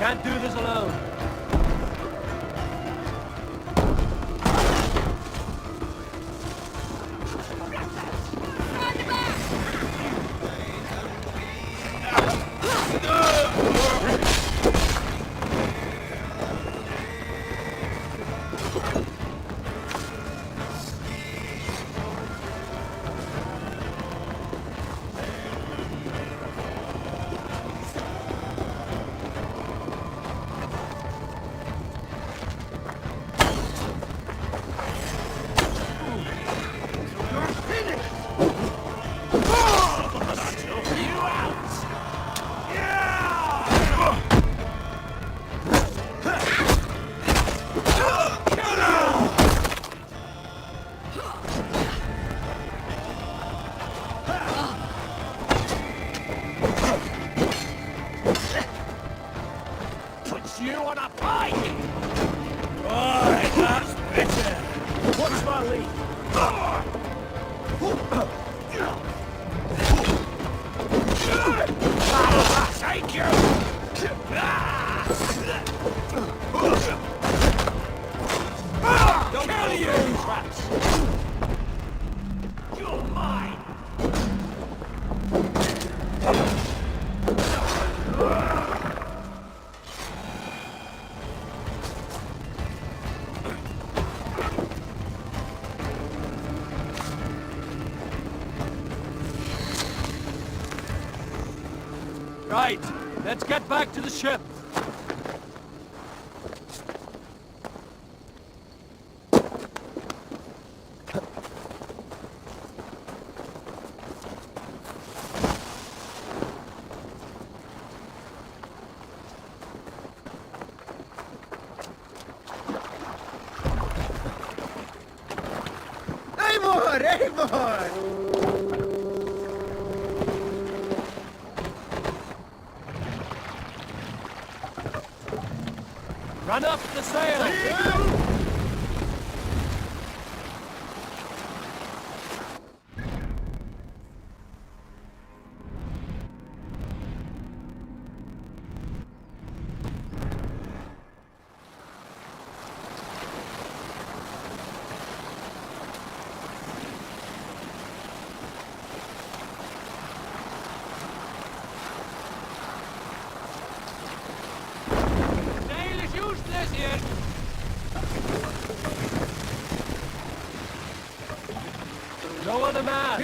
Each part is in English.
Can't do this alone. Put you on a pike! Right, that's better. What's my lead? Thank you! Don't kill you! Traps! You're mine! Right, let's get back to the ship. Amor! Run up the sail! Sail is useless here! Lower the mast!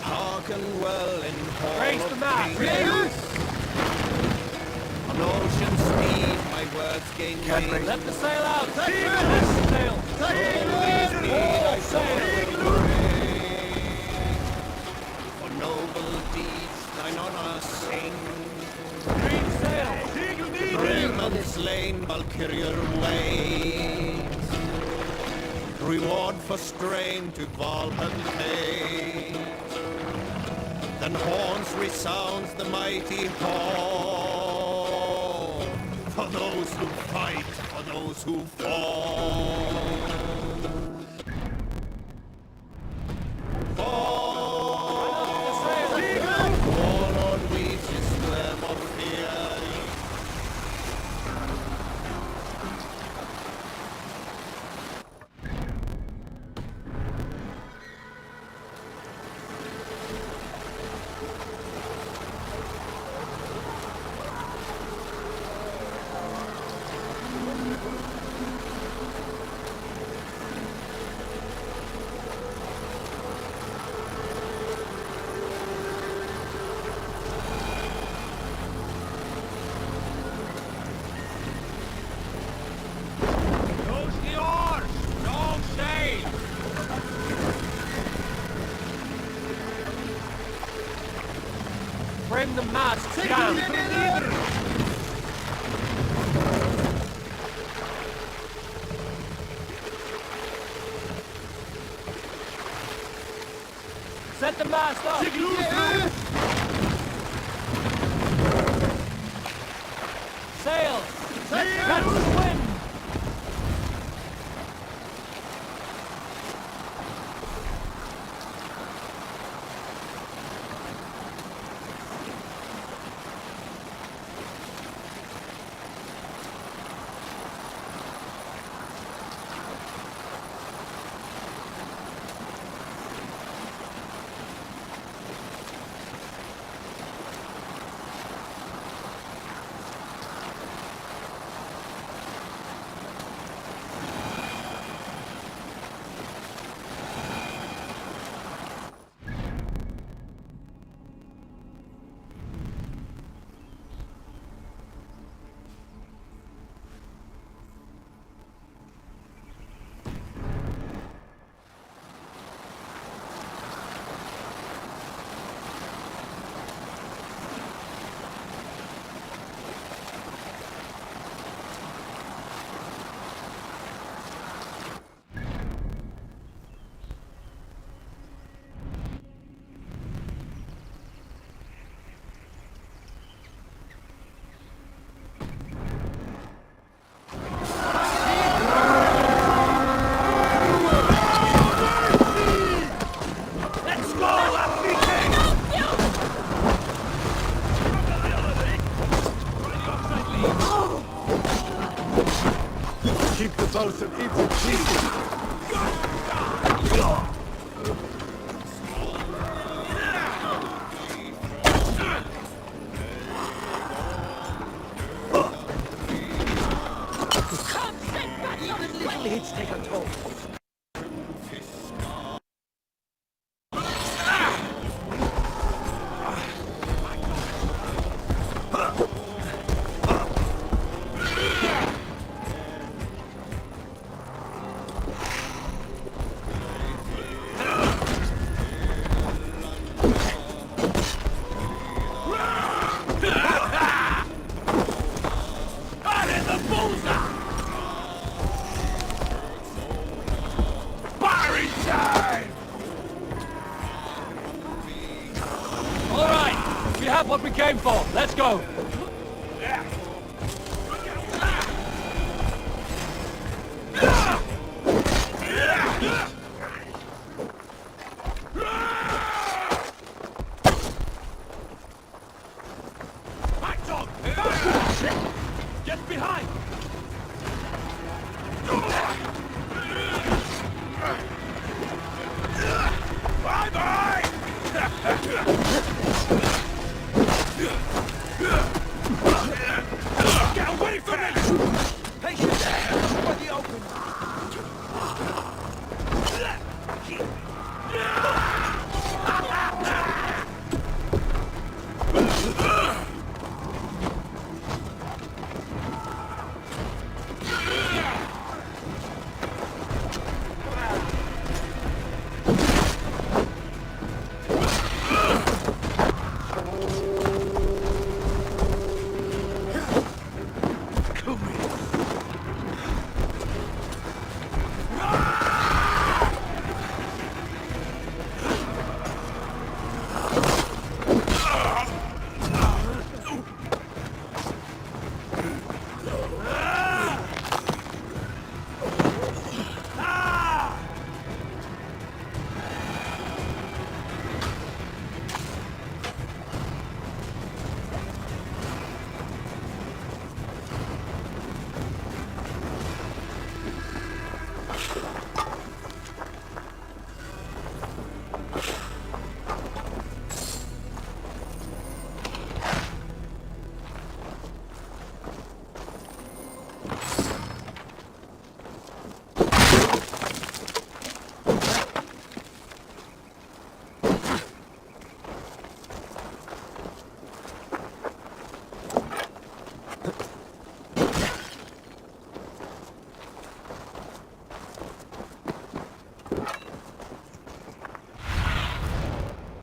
Hearken well in hall Raise the of mast! peace. On ocean speed, my words gain weight. Let the sail out! Let sail! All sail! For noble deeds, thine honor sing. Green sail! Grim and slain, Valkyrier waits. Reward for strain to Valhalla pays. Then horns resounds the mighty hall. For those who fight, for those who fall. Warlord reaches square of fear. Close the oars! Don't sail! Bring the mast down! Set the mast up! Sail! Catch the wind! them into pieces! Little hits take a toll. What we came for. Let's go. Get behind. Bye-bye. Get away from me! Patience! For the open!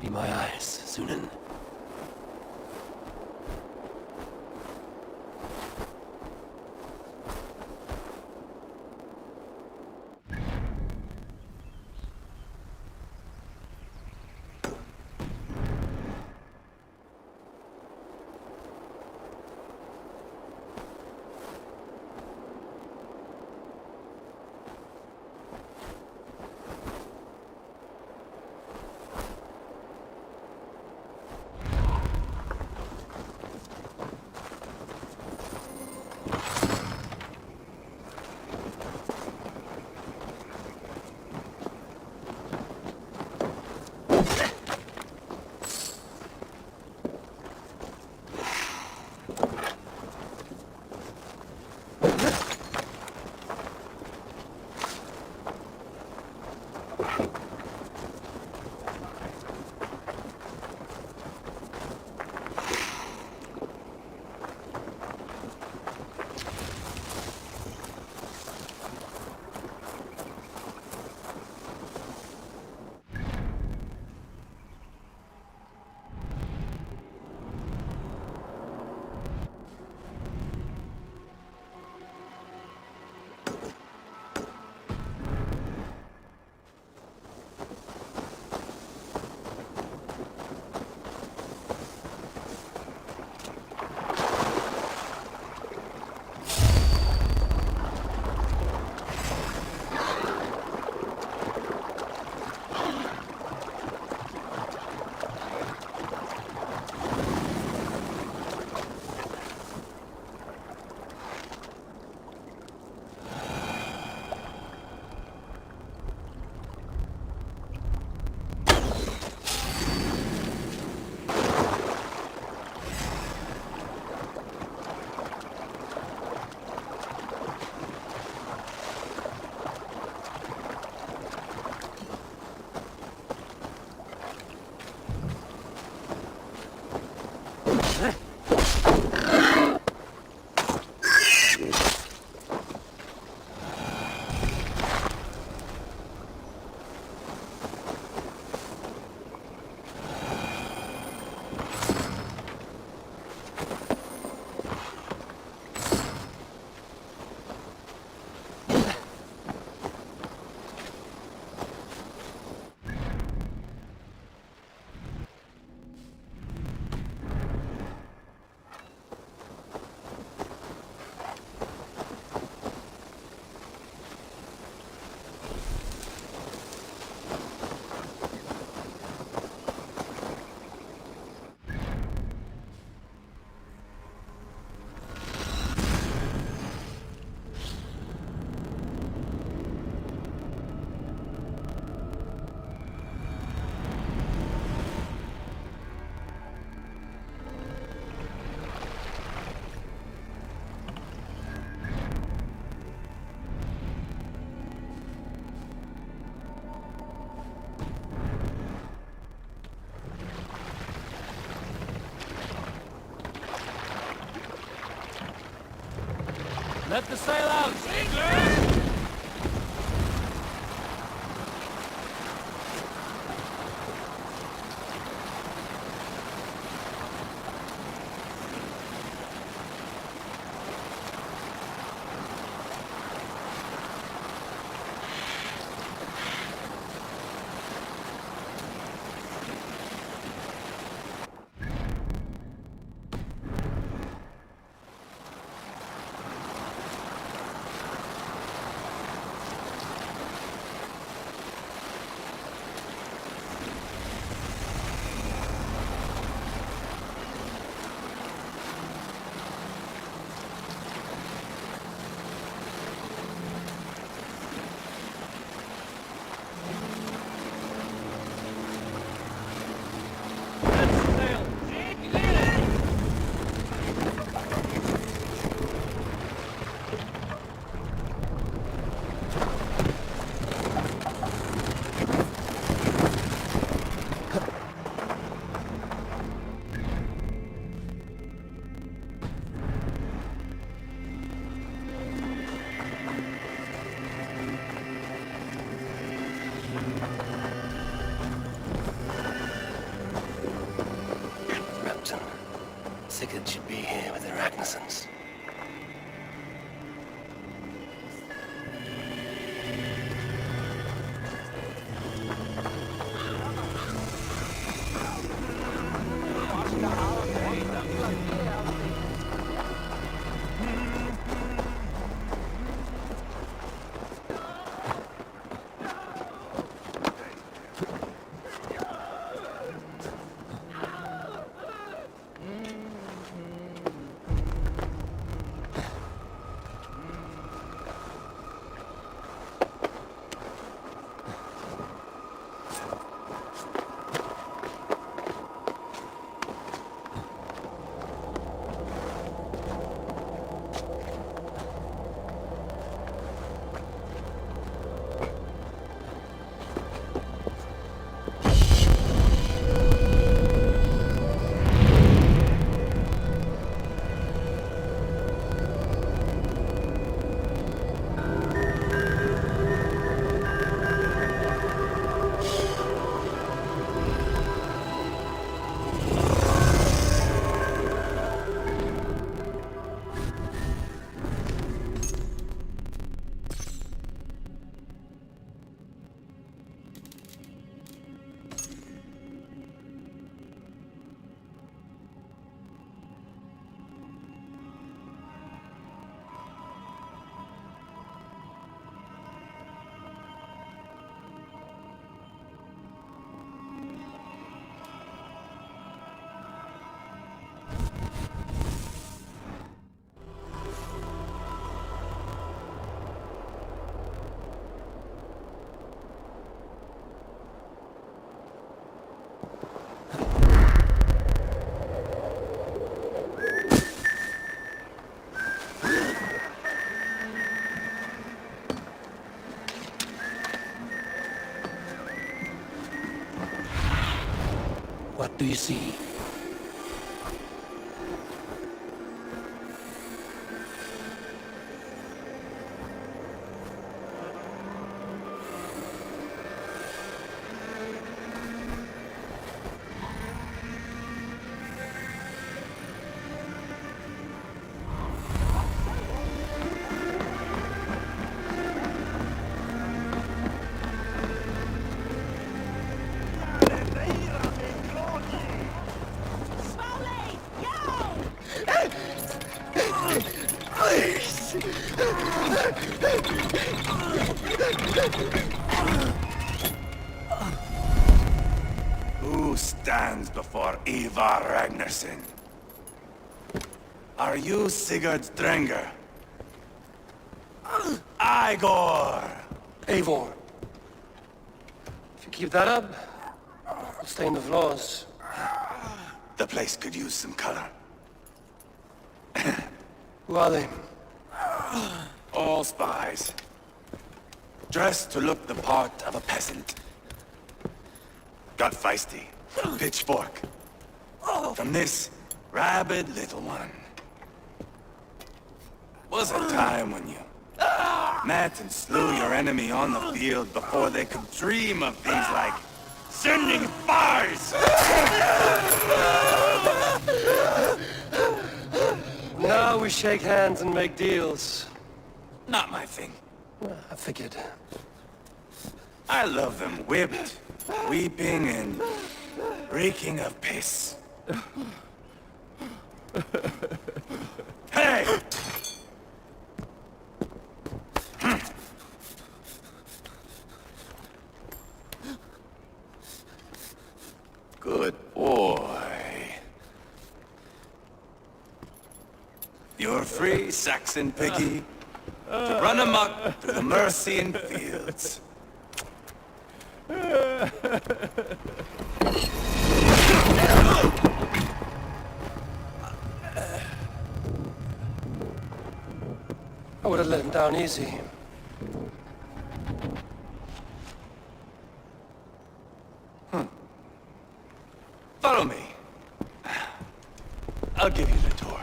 Be my eyes, Sunan. Let the sail out, English! Sigurd should be here with the Ragnarsons. What do you see? Who stands before Ivar Ragnarsson? Are you Sigurd Drenger? Igor! Eivor. If you keep that up, I'll stain the floors. The place could use some color. Who are they? All spies. Dressed to look the part of a peasant. Got feisty. Pitchfork. From this rabid little one. Was a time when you met and slew your enemy on the field before they could dream of things like sending spies! Now we shake hands and make deals. Not my thing. I figured. I love them whipped, weeping, and reeking of piss. Hey! Good boy. You're free, Saxon piggy, to run amok through the Mercian fields. I would have let him down easy. Follow me. I'll give you the tour.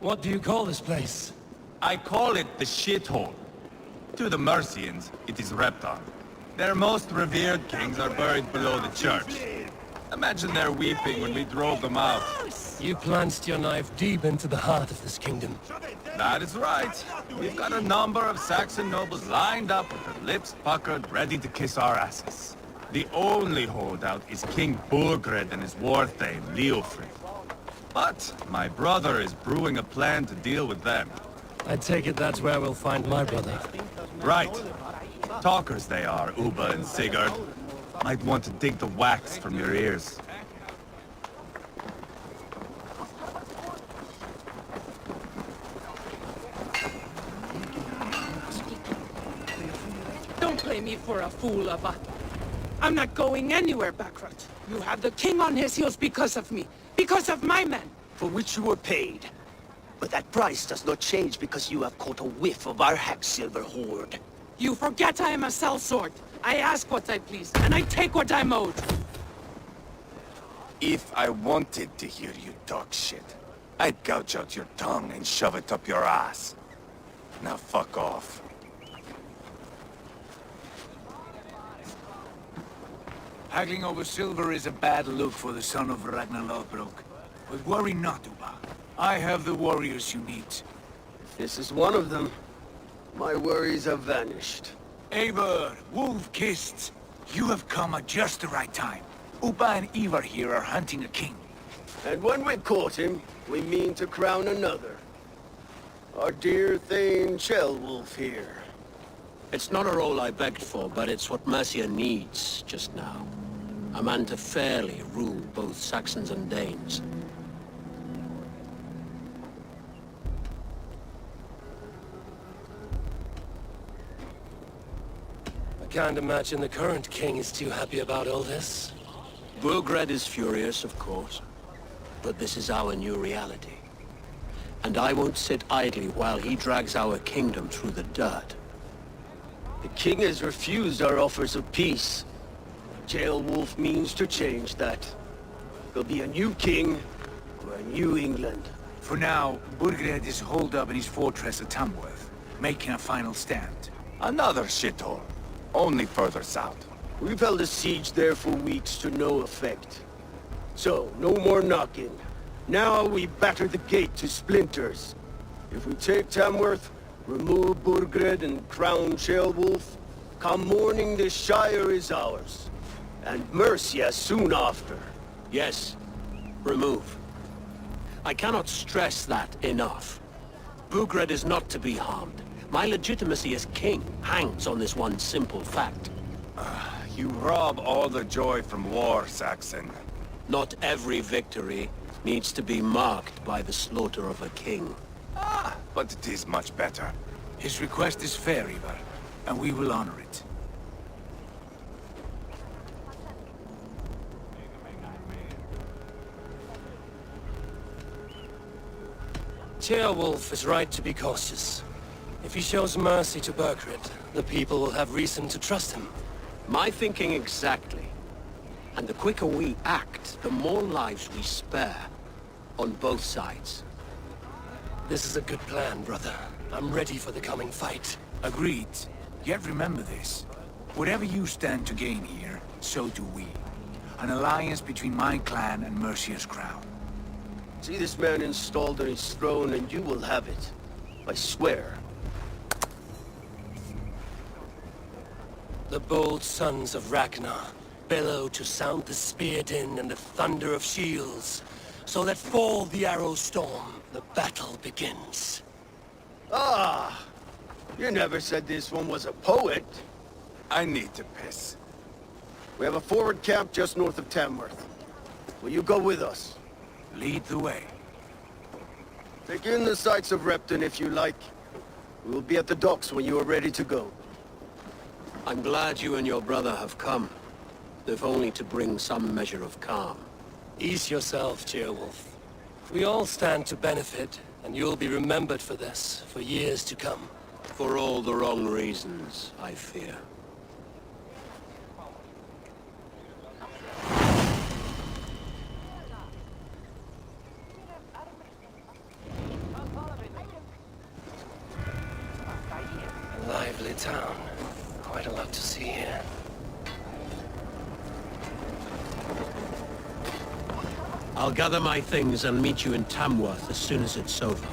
What do you call this place? I call it the shithole. To the Mercians, it is Reptar. Their most revered kings are buried below the church. Imagine their weeping when we drove them out. You plunged your knife deep into the heart of this kingdom. That is right. We've got a number of Saxon nobles lined up with their lips puckered, ready to kiss our asses. The only holdout is King Burgred and his war thane, Leofrid. But my brother is brewing a plan to deal with them. I take it that's where we'll find my brother. Right. Talkers they are, Uba and Sigurd. Might want to dig the wax from your ears. Don't play me for a fool, Abba. I'm not going anywhere, Backrot. You have the king on his heels because of me. Because of my men. For which you were paid. But that price does not change because you have caught a whiff of our Hacksilver hoard. You forget I am a sellsword. I ask what I please, and I take what I'm owed. If I wanted to hear you talk shit, I'd gouge out your tongue and shove it up your ass. Now fuck off. Haggling over silver is a bad look for the son of Ragnar Lothbrok. But worry not, Uba. I have the warriors you need. This is one of them. My worries have vanished. Eivor, Wolf-Kissed, you have come at just the right time. Uba and Ivar here are hunting a king. And when we caught him, we mean to crown another. Our dear Thane Shellwolf here. It's not a role I begged for, but it's what Mercia needs just now. A man to fairly rule both Saxons and Danes. I can't imagine the current king is too happy about all this. Burgred is furious, of course. But this is our new reality. And I won't sit idly while he drags our kingdom through the dirt. The king has refused our offers of peace. Jailwolf means to change that. There'll be a new king, or a new England. For now, Burgred is holed up in his fortress at Tamworth, making a final stand. Another shithole. Only further south. We've held a siege there for weeks to no effect. So, no more knocking. Now we batter the gate to splinters. If we take Tamworth, remove Burgred and crown Shellwolf, come morning the Shire is ours. And Mercia soon after. Yes, remove. I cannot stress that enough. Bugred is not to be harmed. My legitimacy as king hangs on this one simple fact. You rob all the joy from war, Saxon. Not every victory needs to be marked by the slaughter of a king. But it is much better. His request is fair, Ivar, and we will honor it. Ceolwulf is right to be cautious. If he shows mercy to Burgred, the people will have reason to trust him. My thinking exactly. And the quicker we act, the more lives we spare. On both sides. This is a good plan, brother. I'm ready for the coming fight. Agreed. Yet remember this. Whatever you stand to gain here, so do we. An alliance between my clan and Mercia's crown. See this man installed on his throne and you will have it. I swear. The bold sons of Ragnar bellow to sound the spear din and the thunder of shields, so that fall the arrow storm, the battle begins. Ah! You never said this one was a poet. I need to piss. We have a forward camp just north of Tamworth. Will you go with us? Lead the way. Take in the sights of Repton if you like. We will be at the docks when you are ready to go. I'm glad you and your brother have come. If only to bring some measure of calm. Ease yourself, Ceolwulf. We all stand to benefit, and you'll be remembered for this, for years to come. For all the wrong reasons, I fear. A lively town. Quite a lot to see here. I'll gather my things and meet you in Tamworth as soon as it's over.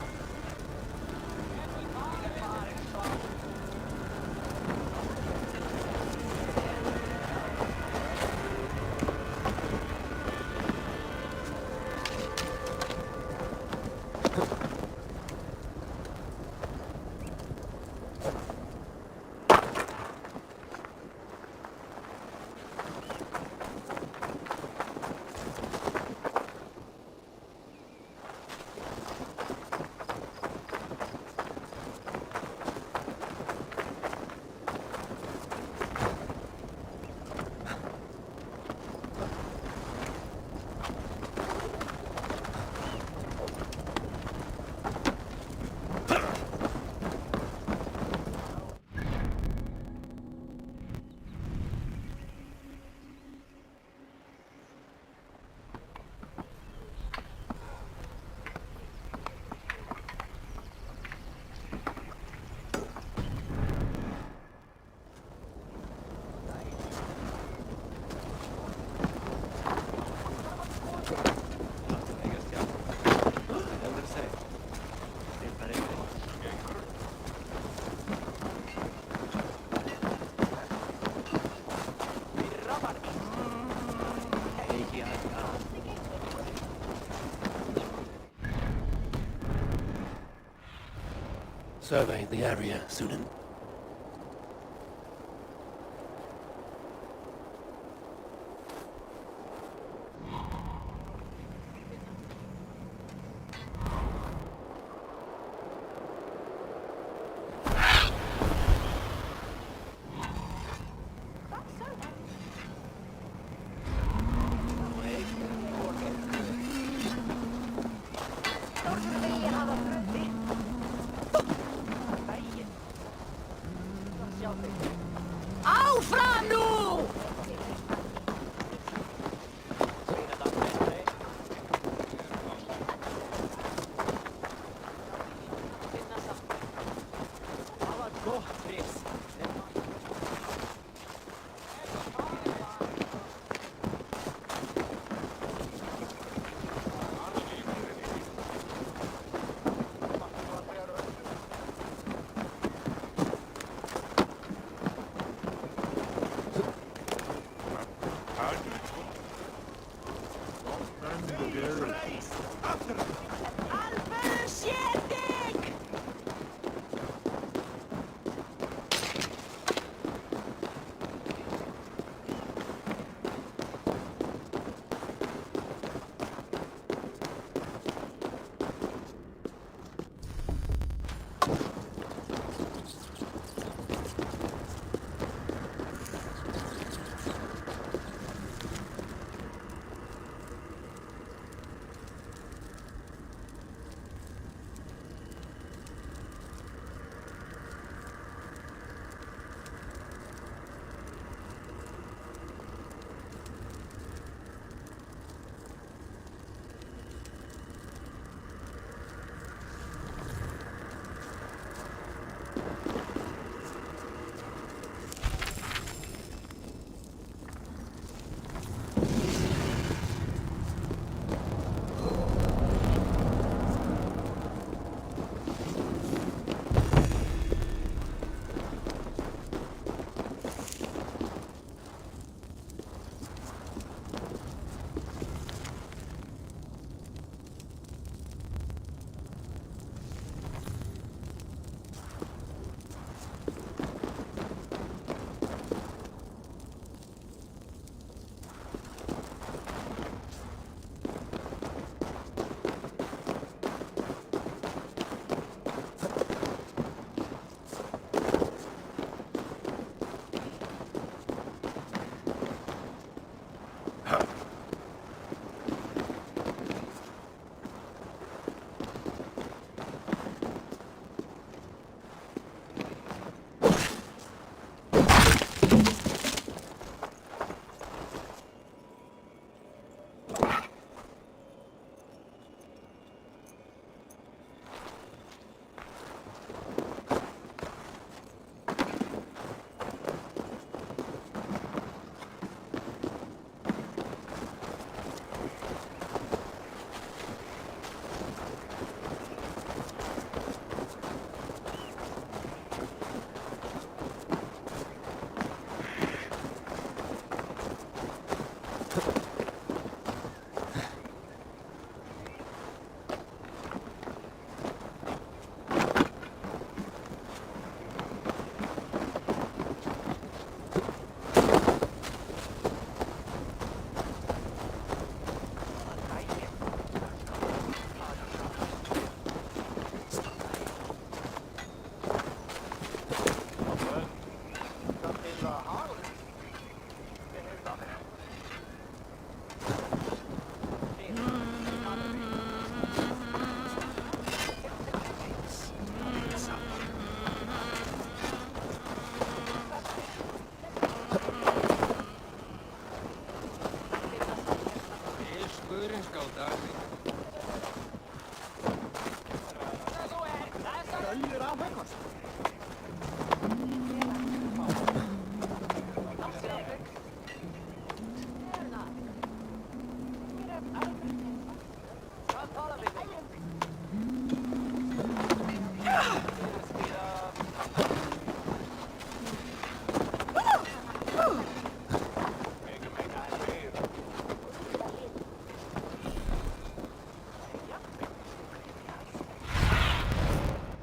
Survey the area, Sudan.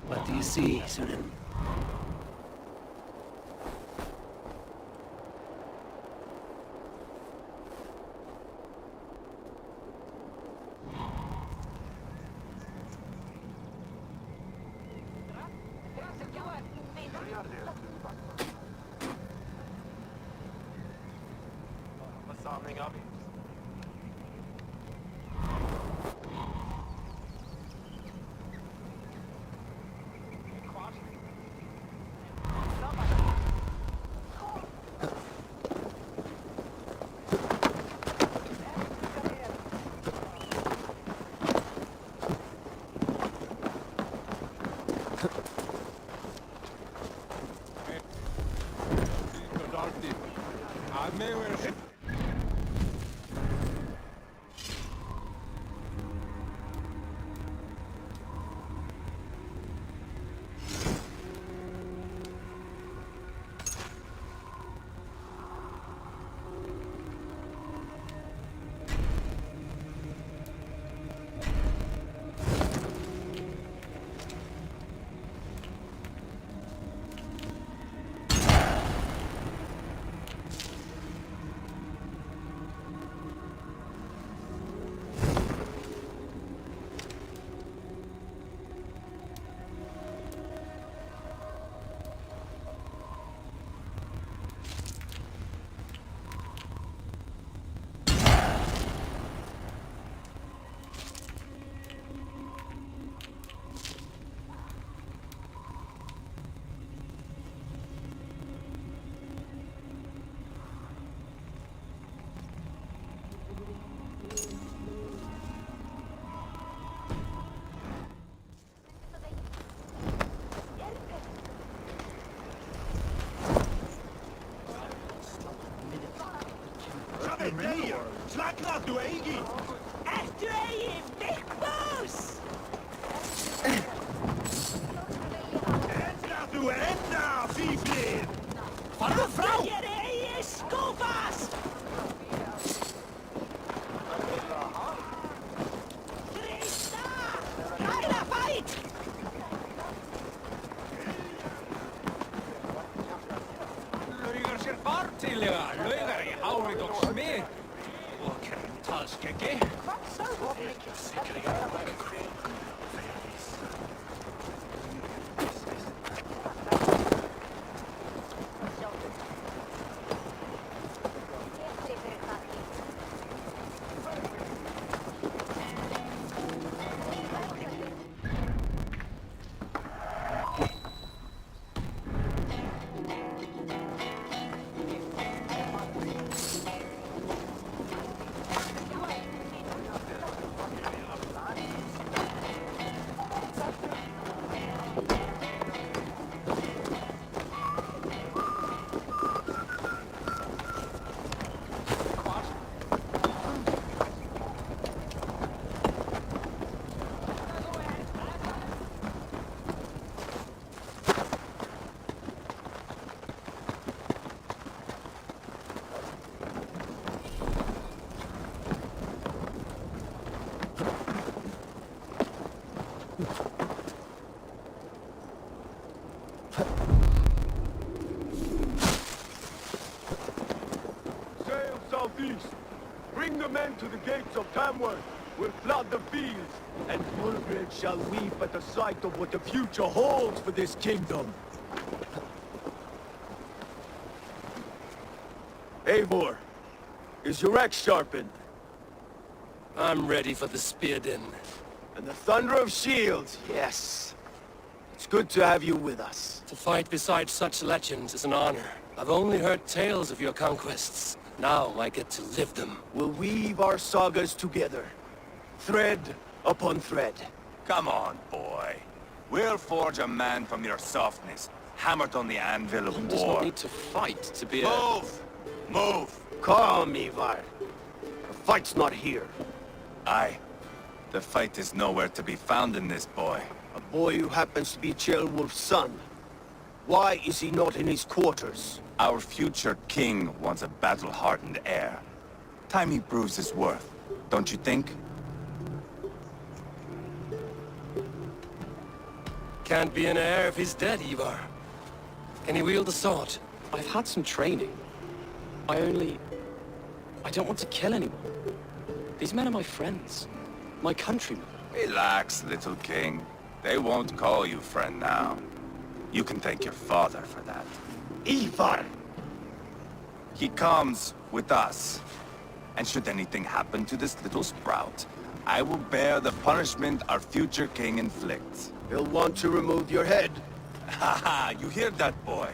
What do you see, Sunan? Slakna, du eigi! Ertu eigin Vigfús? Du enda, fíflið! Farðu frá! Ég er eigi skófas! Krista! Kæra fæt! Laugar sér fartilega, laugar í hárið og smið. Og talskeggi. Sail southeast. Bring the men to the gates of Tamworth. We'll flood the fields, and Bulgrid shall weep at the sight of what the future holds for this kingdom. Eivor, is your axe sharpened? I'm ready for the spear din. And the thunder of shields, yes. It's good to have you with us. To fight beside such legends is an honor. I've only heard tales of your conquests. Now I get to live them. We'll weave our sagas together, thread upon thread. Come on, boy. We'll forge a man from your softness, hammered on the anvil of One does not war. need to fight to be a... Move! Move! Calm, Ivar. The fight's not here. Aye. The fight is nowhere to be found in this boy. A boy who happens to be Ceolwulf's son. Why is he not in his quarters? Our future king wants a battle-hardened heir. Time he proves his worth, don't you think? Can't be an heir if he's dead, Ivar. Can he wield the sword? I've had some training. I don't want to kill anyone. These men are my friends. My countrymen. Relax, little king. They won't call you friend now. You can thank your father for that. Ivar! He comes with us. And should anything happen to this little sprout, I will bear the punishment our future king inflicts. He'll want to remove your head. Haha, you hear that, boy?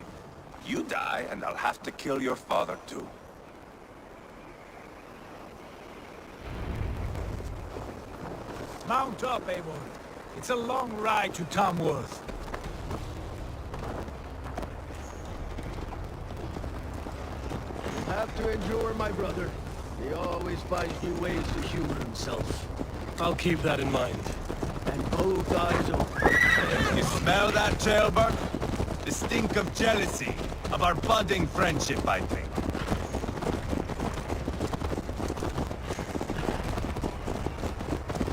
You die, and I'll have to kill your father, too. Mount up, Eivor. It's a long ride to Tamworth. You'll have to endure, my brother. He always finds new ways to humor himself. I'll keep that in mind. And both eyes open. You smell that, Jailbird? The stink of jealousy, of our budding friendship, I think.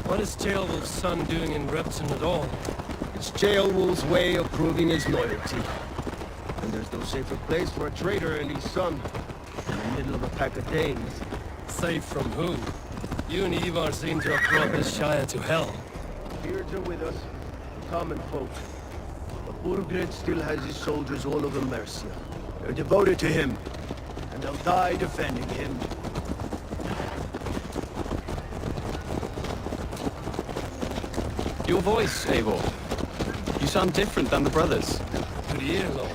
What is Ceolwulf's son doing in Repton at all? It's Ceolwulf's way of proving his loyalty. And there's no safer place for a traitor and his son. In the middle of a pack of Danes. Safe from who? You and Ivar seem to have brought this Shire to hell. Beards are with us, common folk. But Burgred still has his soldiers all over Mercia. They're devoted to him, and they'll die defending him. Your voice, Eivor. You sound different than the brothers. Good ear, Lord.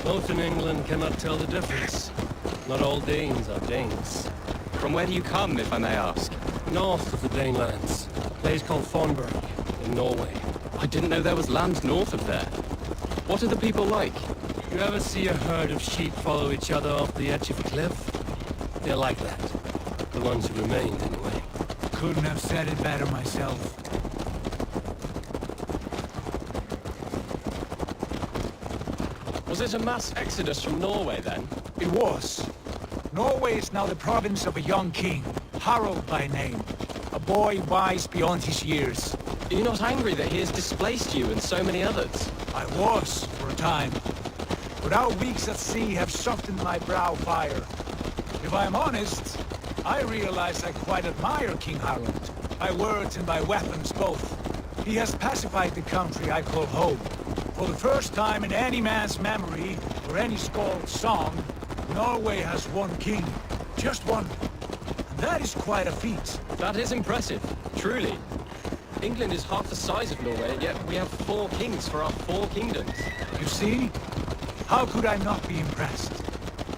Most in England cannot tell the difference. Not all Danes are Danes. From where do you come, if I may ask? North of the Danelands. A place called Thornburg, in Norway. I didn't know there was land north of there. What are the people like? You ever see a herd of sheep follow each other off the edge of a cliff? They're like that. The ones who remained, anyway. Couldn't have said it better myself. Was it a mass exodus from Norway, then? It was. Norway is now the province of a young king, Harald by name. A boy wise beyond his years. Are you not angry that he has displaced you and so many others? I was, for a time. But our weeks at sea have softened my brow fire. If I am honest, I realize I quite admire King Harald. By words and by weapons both. He has pacified the country I call home. For the first time in any man's memory, or any skald's song, Norway has one king. Just one. And that is quite a feat. That is impressive, truly. England is half the size of Norway, and yet we have 4 kings for our 4 kingdoms. You see? How could I not be impressed?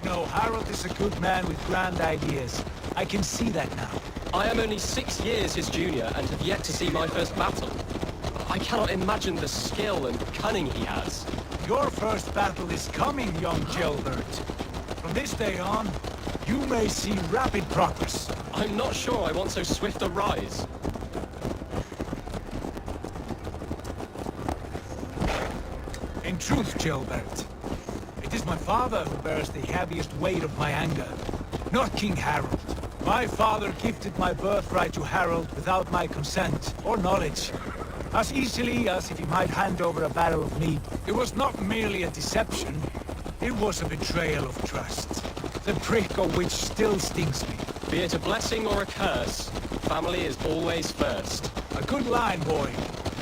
No, Harald is a good man with grand ideas. I can see that now. I am only 6 years his junior and have yet to see my first battle. I cannot imagine the skill and cunning he has. Your first battle is coming, young Gilbert. From this day on, you may see rapid progress. I'm not sure I want so swift a rise. In truth, Gilbert, it is my father who bears the heaviest weight of my anger, not King Harald. My father gifted my birthright to Harald without my consent or knowledge. As easily as if he might hand over a barrel of meat. It was not merely a deception. It was a betrayal of trust. The prick of which still stings me. Be it a blessing or a curse, family is always first. A good line, boy.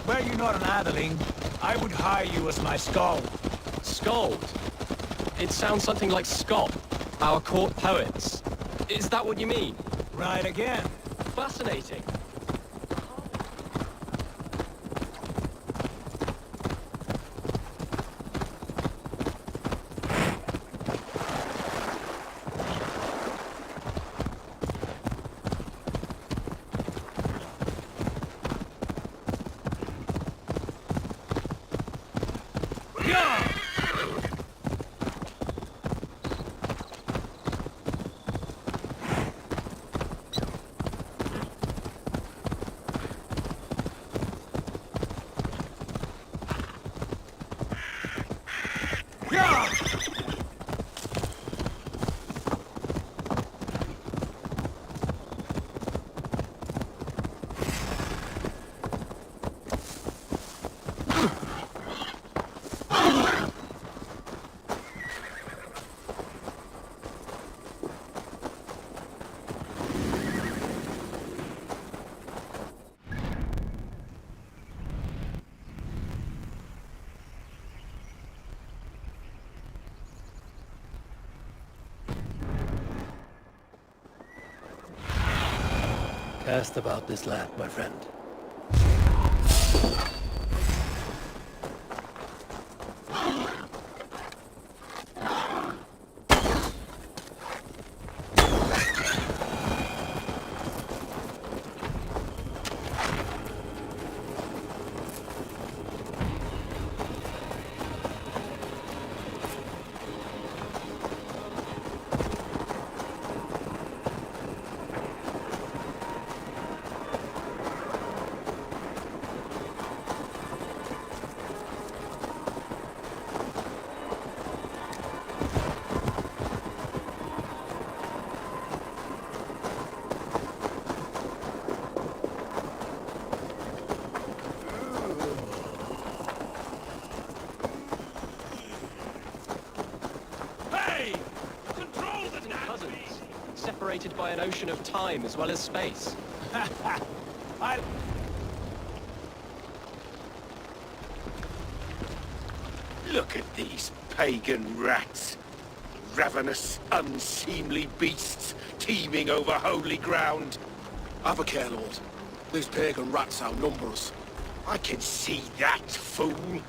Were you not an atheling, I would hire you as my skald. Skald? It sounds something like Scott, our court poets. Is that what you mean? Right again. Fascinating. Cast about this land, my friend. Separated by an ocean of time as well as space. Look at these pagan rats. Ravenous, unseemly beasts teeming over holy ground. Have a care, Lord. These pagan rats outnumber us. I can see that, fool.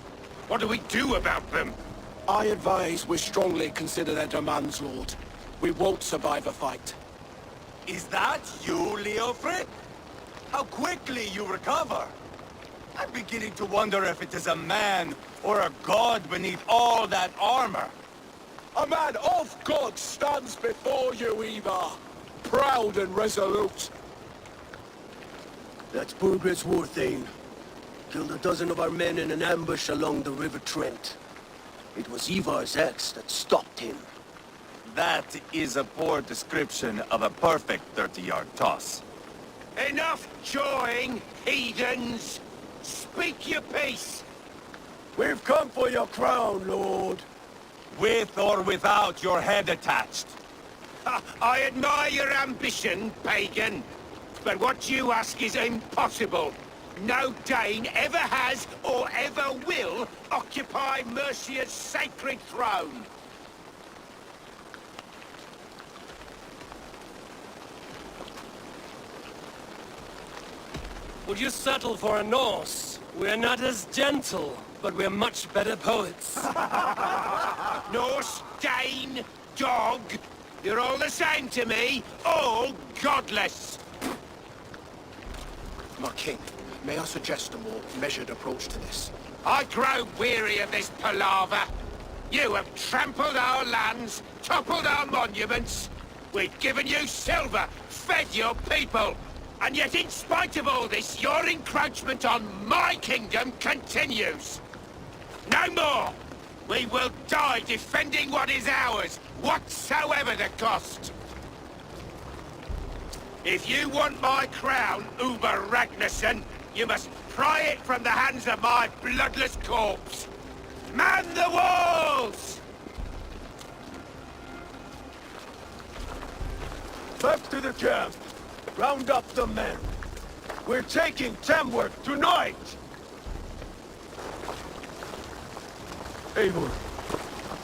What do we do about them? I advise we strongly consider their demands, Lord. We won't survive a fight. Is that you, Leofrid? How quickly you recover! I'm beginning to wonder if it is a man or a god beneath all that armor. A man of God stands before you, Eva. Proud and resolute. That's Burgred's Warthane. Killed a dozen of our men in an ambush along the River Trent. It was Ivar's axe that stopped him. That is a poor description of a perfect 30-yard toss. Enough jawing, heathens! Speak your piece! We've come for your crown, Lord. With or without your head attached. I admire your ambition, pagan. But what you ask is impossible. No Dane ever has or ever will occupy Mercia's sacred throne. Would you settle for a Norse? We're not as gentle, but we're much better poets. Norse, Dane, dog. You're all the same to me. All godless. My king, may I suggest a more measured approach to this? I grow weary of this palaver. You have trampled our lands, toppled our monuments. We've given you silver, fed your people. And yet, in spite of all this, your encroachment on my kingdom continues. No more! We will die defending what is ours, whatsoever the cost. If you want my crown, Uber Ragnarsson, You must pry it from the hands of my bloodless corpse! Man the walls! Back to the camp. Round up the men. We're taking Tamworth tonight! Eivor,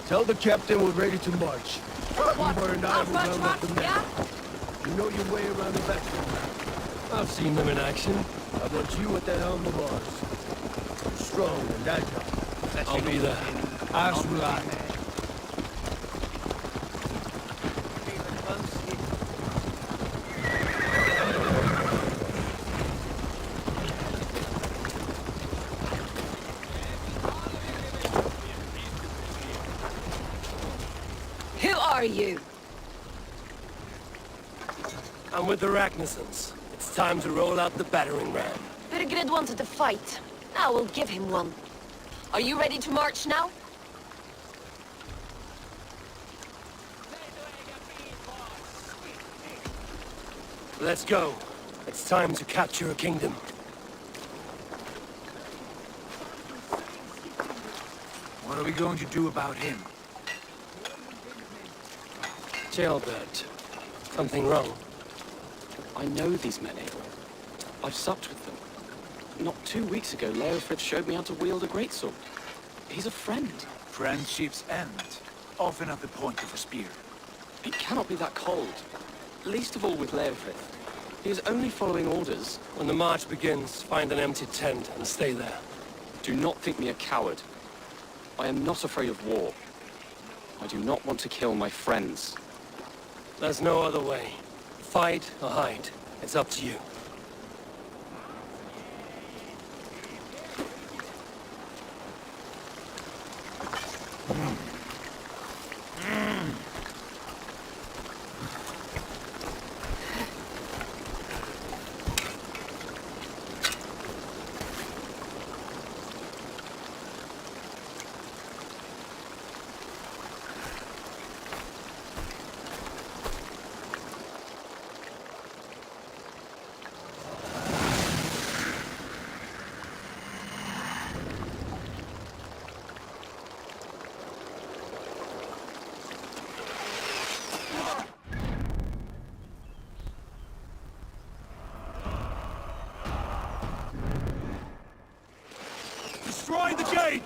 tell the captain we're ready to march. Eivor and I will round up the men. Yeah? You know your way around the back. I've seen them in action. How about you at the helm of ours? Strong and agile. I'll be there. As will I. Who are you? I'm with the Ragnarsons. It's time to roll out the battering ram. Burgred wanted to fight. Now we'll give him one. Are you ready to march now? Let's go. It's time to capture a kingdom. What are we going to do about him? Jailbird. Something wrong. I know these men, Eivor. I've supped with them. Not 2 weeks ago, Leofrid showed me how to wield a greatsword. He's a friend. Friendships end, often at the point of a spear. It cannot be that cold. Least of all with Leofrid. He is only following orders. When the march begins, find an empty tent and stay there. Do not think me a coward. I am not afraid of war. I do not want to kill my friends. There's no other way. Fight or hide. It's up to you. Destroy the gate!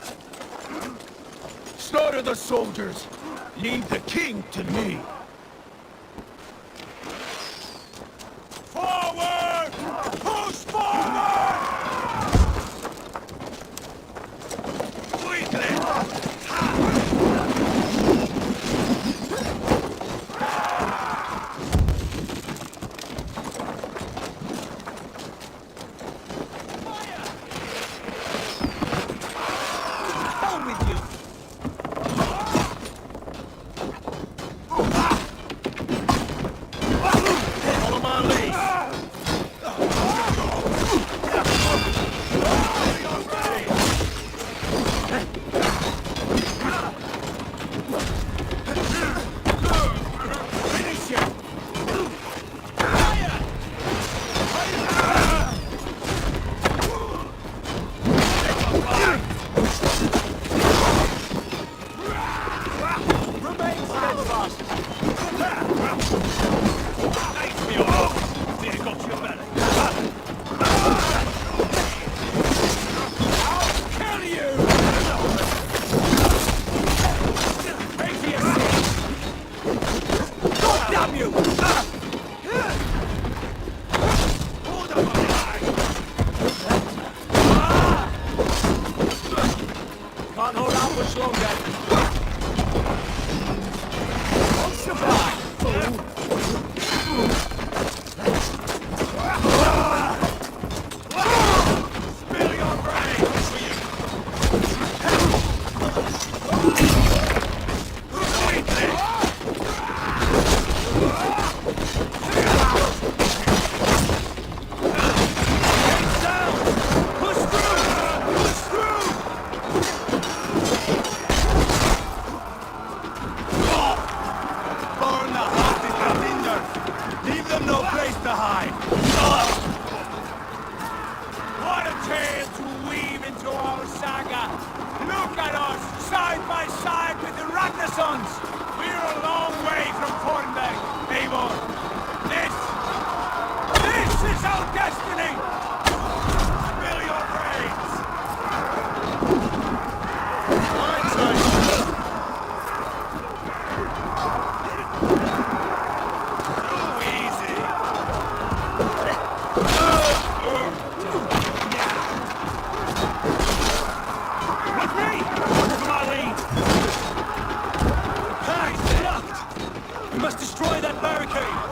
Slaughter the soldiers! Leave the king to me! Forward! Push forward! Quickly! Leave them no place to hide! What to our saga. Look at us, side by side with the Ragnarsons. We're a long way from Fornberg, Eivor. This is our destiny. Spill your brains. We must destroy that barricade!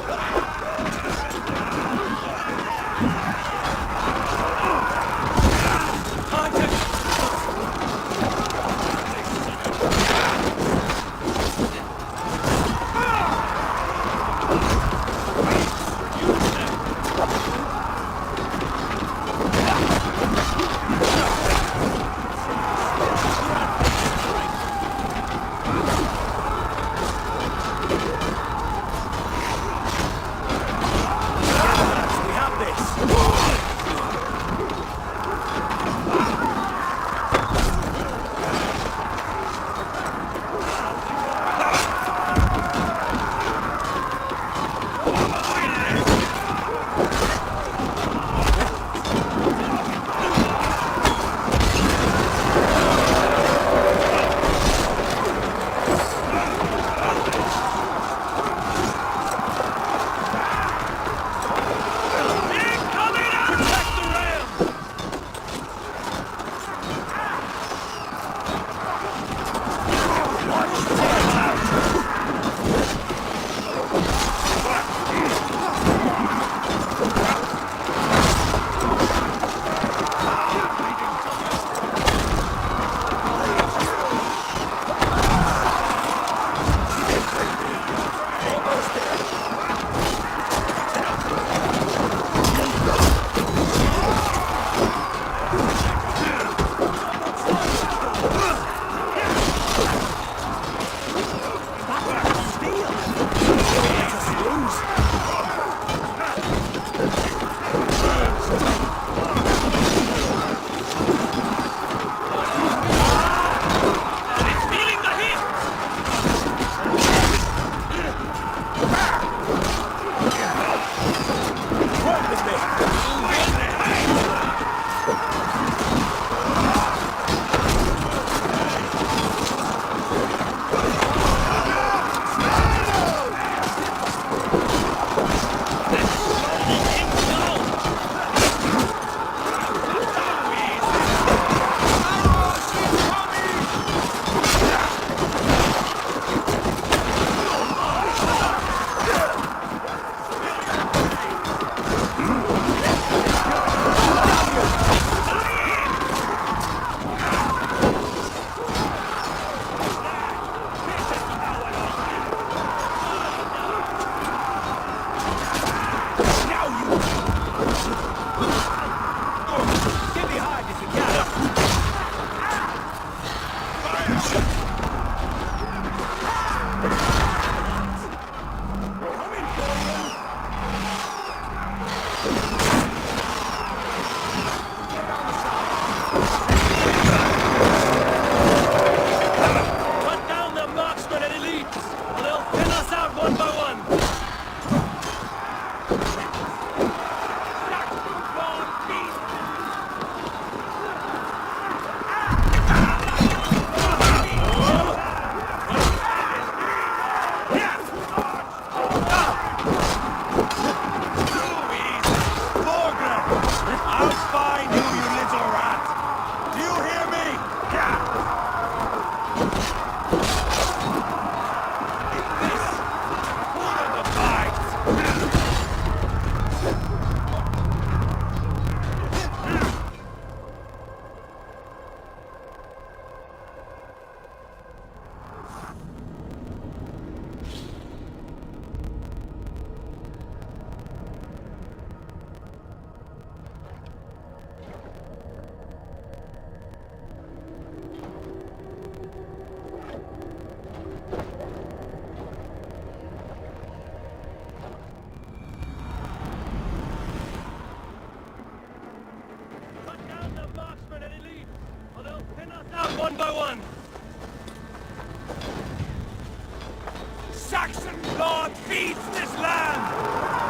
feeds this land!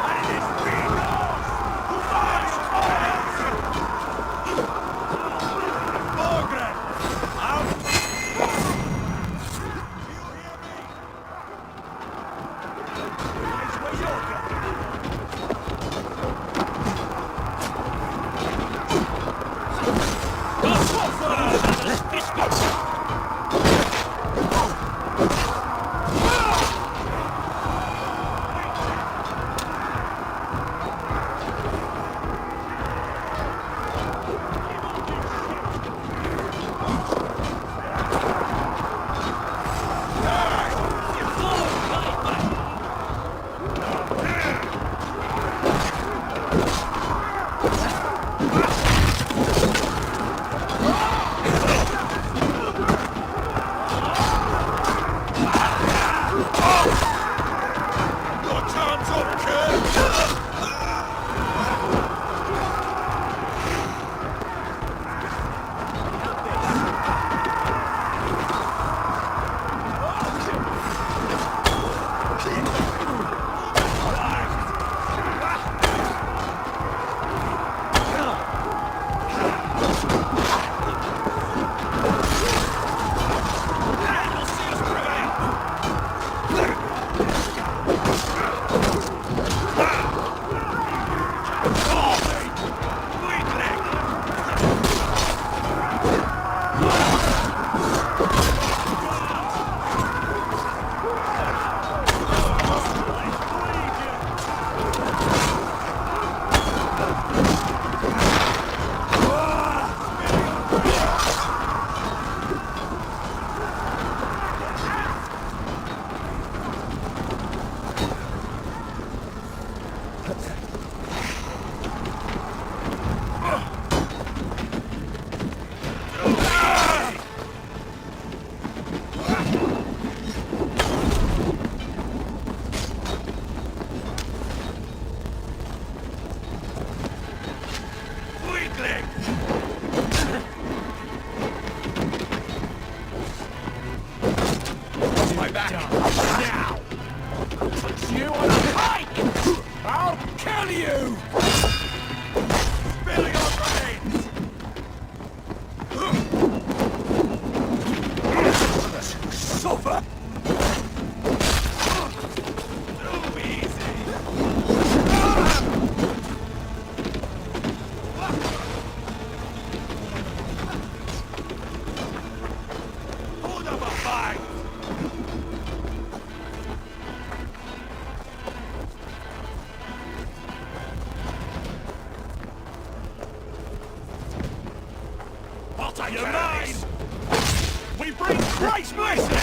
And it is we Norse who march forward! Borgren! Out! Do you hear me? It's where you're going. Your time's up, kid! Weakling! My back! Now! Put you on a pike! I'll kill you! Spill your brains! Suffer! Too easy! Hold up a fight! What are your minds? We bring Christ's blessing!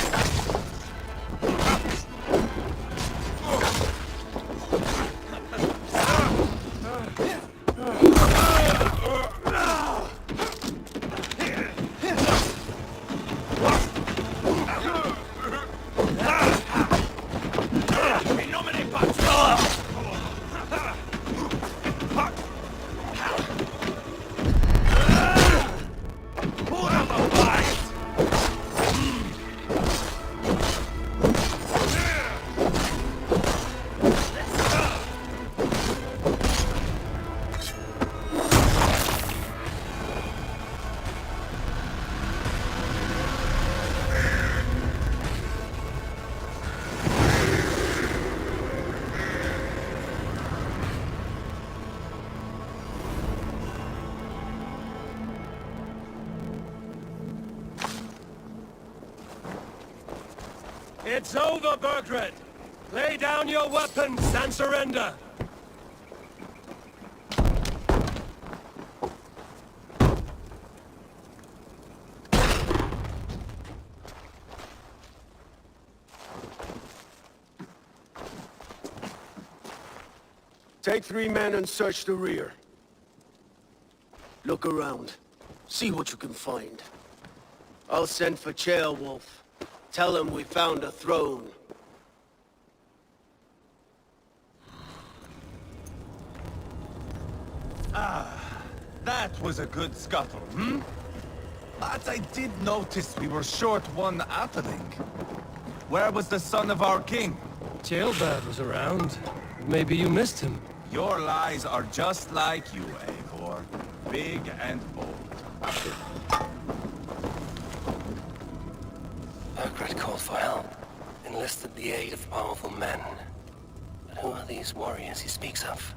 It's over, Bergred! Lay down your weapons and surrender! Take 3 men and search the rear. Look around. See what you can find. I'll send for Wolf. Tell him we found a throne. That was a good scuttle, hmm? But I did notice we were short one atheling. Where was the son of our king? Jailbird was around. Maybe you missed him. Your lies are just like you, Eivor. Big and bold. Burgred called for help. Enlisted the aid of powerful men. But who are these warriors he speaks of?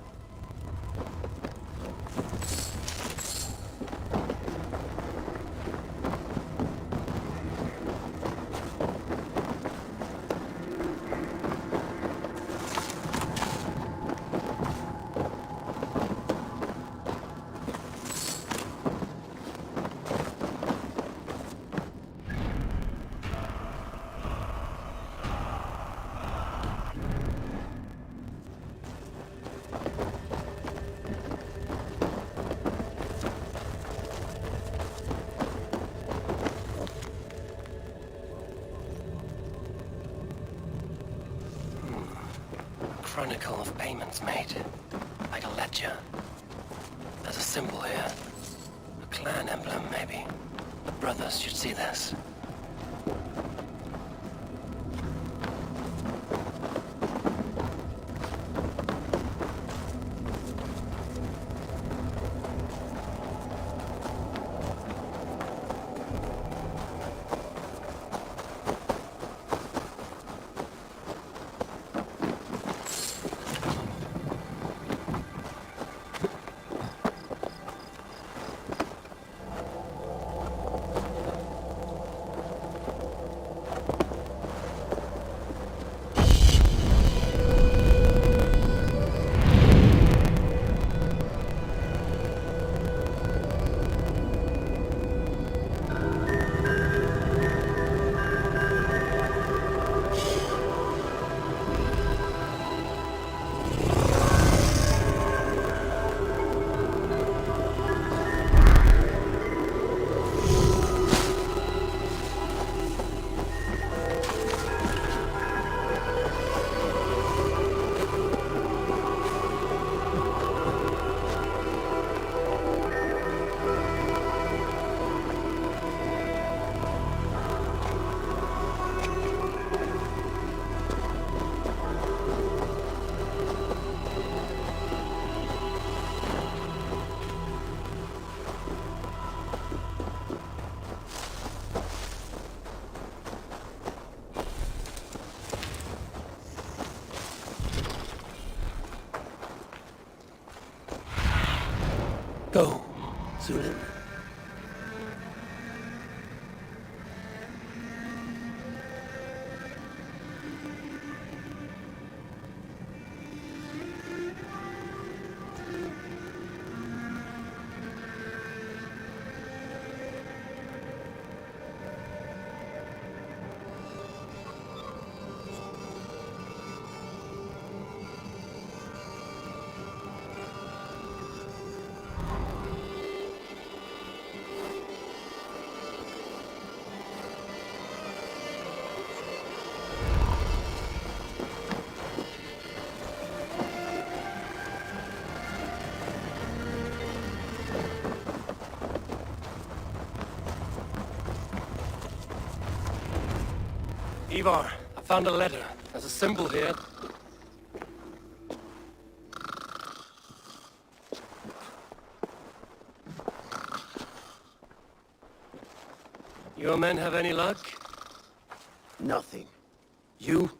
Chronicle of payments made. Like a ledger. There's a symbol here. A clan emblem, maybe. Brothers should see this. Go, Zulin. Ivar, I found a letter. There's a symbol here. Your men have any luck? Nothing. You?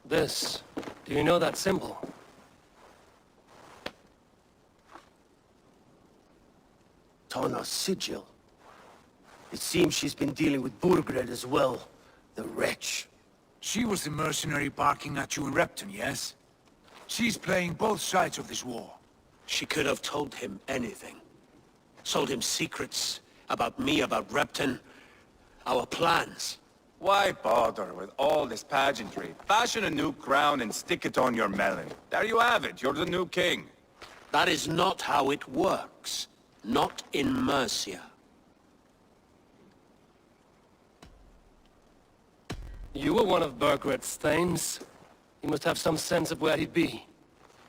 This. Do you know that symbol? Tana's sigil. It seems she's been dealing with Burgred as well. The wretch. She was the mercenary barking at you in Repton, yes? She's playing both sides of this war. She could have told him anything. Sold him secrets about me, about Repton, our plans. Why bother with all this pageantry? Fashion a new crown and stick it on your melon. There you have it, you're the new king. That is not how it works. Not in Mercia. You were one of Burgred's thanes. He must have some sense of where he'd be.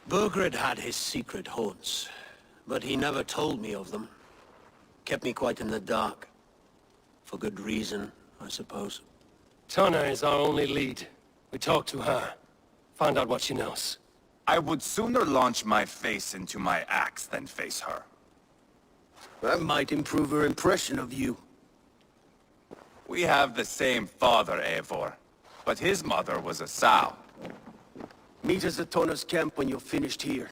Burgred had his secret haunts, but he never told me of them. Kept me quite in the dark. For good reason, I suppose. Tona is our only lead. We talk to her. Find out what she knows. I would sooner launch my face into my axe than face her. That might improve her impression of you. We have the same father, Eivor. But his mother was a sow. Meet us at Tona's camp when you're finished here.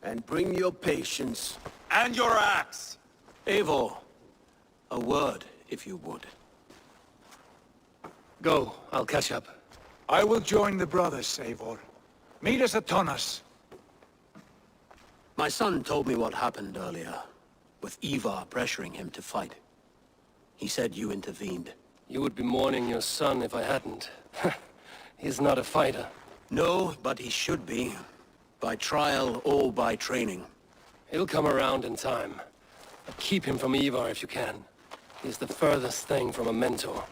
And bring your patience. And your axe! Eivor, a word, if you would. Go, I'll catch up. I will join the brothers, Eivor. Meet us at Tonas. My son told me what happened earlier, with Ivar pressuring him to fight. He said you intervened. You would be mourning your son if I hadn't. He's not a fighter. No, but he should be. By trial or by training. He'll come around in time. But keep him from Ivar if you can. He's the furthest thing from a mentor.